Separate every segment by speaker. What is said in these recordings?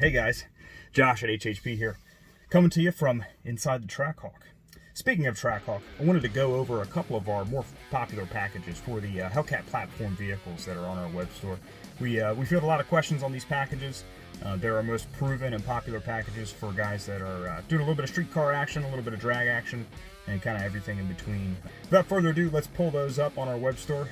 Speaker 1: Hey guys, Josh at HHP here, coming to you from inside the Trackhawk. Speaking of Trackhawk, I wanted to go over a couple of our more popular packages for the Hellcat platform vehicles that are on our web store. We field a lot of questions on these packages. They're our most proven and popular packages for guys that are doing a little bit of street car action, a little bit of drag action, and kind of everything in between. Without further ado, let's pull those up on our web store.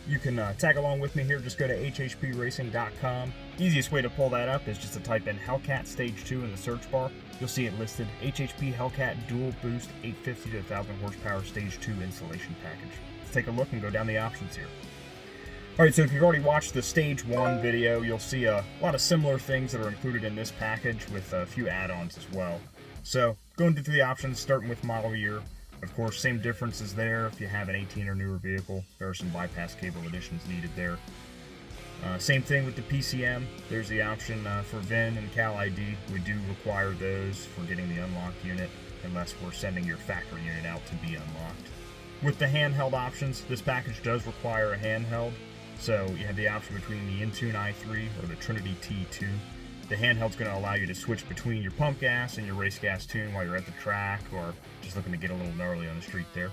Speaker 1: You can tag along with me here. Just go to hhpracing.com. Easiest way to pull that up is just to type in Hellcat Stage 2 in the search bar. You'll see it listed, HHP Hellcat Dual Boost 850 to 1000 horsepower Stage 2 installation package. Let's take a look and go down the options here. Alright, so if you've already watched the Stage 1 video, you'll see a lot of similar things that are included in this package with a few add-ons as well. So, going through the options, starting with model year. Of course, same differences there. If you have an 18 or newer vehicle, there are some bypass cable additions needed there. Same thing with the PCM. There's the option for VIN and Cal ID. We do require those for getting the unlocked unit, unless we're sending your factory unit out to be unlocked. With the handheld options, this package does require a handheld. So you have the option between the Intune i3 or the Trinity T2. The handheld's going to allow you to switch between your pump gas and your race gas tune while you're at the track or just looking to get a little gnarly on the street there.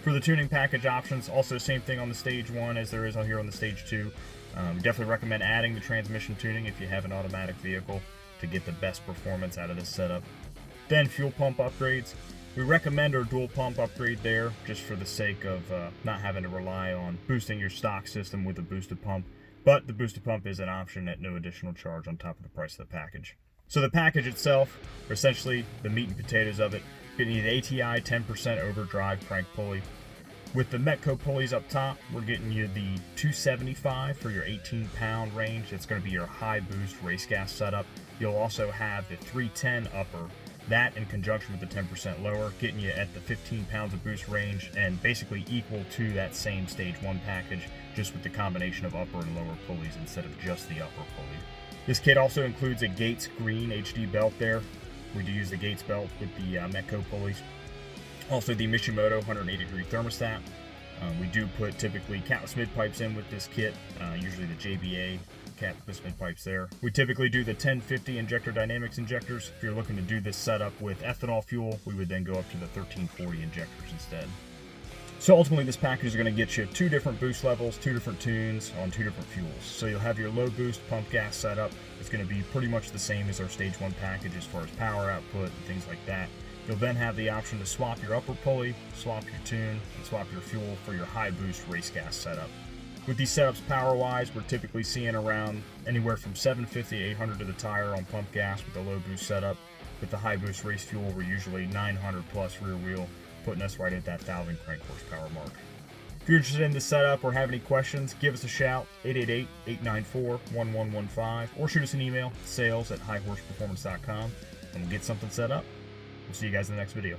Speaker 1: For the tuning package options, also same thing on the Stage 1 as there is on here on the Stage 2. Definitely recommend adding the transmission tuning if you have an automatic vehicle to get the best performance out of this setup. Then fuel pump upgrades. We recommend our dual pump upgrade there just for the sake of not having to rely on boosting your stock system with a boosted pump. But the boosted pump is an option at no additional charge on top of the price of the package. So the package itself, or essentially the meat and potatoes of it, getting you the ATI 10% overdrive crank pulley. With the Metco pulleys up top, we're getting you the 275 for your 18-pound range. That's going to be your high boost race gas setup. You'll also have the 310 upper. That in conjunction with the 10% lower, getting you at the 15 pounds of boost range and basically equal to that same Stage 1 package, just with the combination of upper and lower pulleys instead of just the upper pulley. This kit also includes a Gates green HD belt there. We do use the Gates belt with the Metco pulleys. Also the Mishimoto 180-degree thermostat. We do put typically catless mid pipes in with this kit, usually the JBA catless mid pipes there. We typically do the 1050 injector dynamics injectors. If you're looking to do this setup with ethanol fuel, we would then go up to the 1340 injectors instead. So ultimately this package is going to get you 2 different boost levels, 2 different tunes on 2 different fuels. So you'll have your low boost pump gas setup. It's going to be pretty much the same as our Stage 1 package as far as power output and things like that. You'll then have the option to swap your upper pulley, swap your tune, and swap your fuel for your high boost race gas setup. With these setups power-wise, we're typically seeing around anywhere from 750 to 800 to the tire on pump gas with the low boost setup. With the high boost race fuel, we're usually 900 plus rear wheel, putting us right at that 1000 crank horsepower mark. If you're interested in this setup or have any questions, give us a shout, 888-894-1115, or shoot us an email, sales@highhorseperformance.com, and we'll get something set up. We'll see you guys in the next video.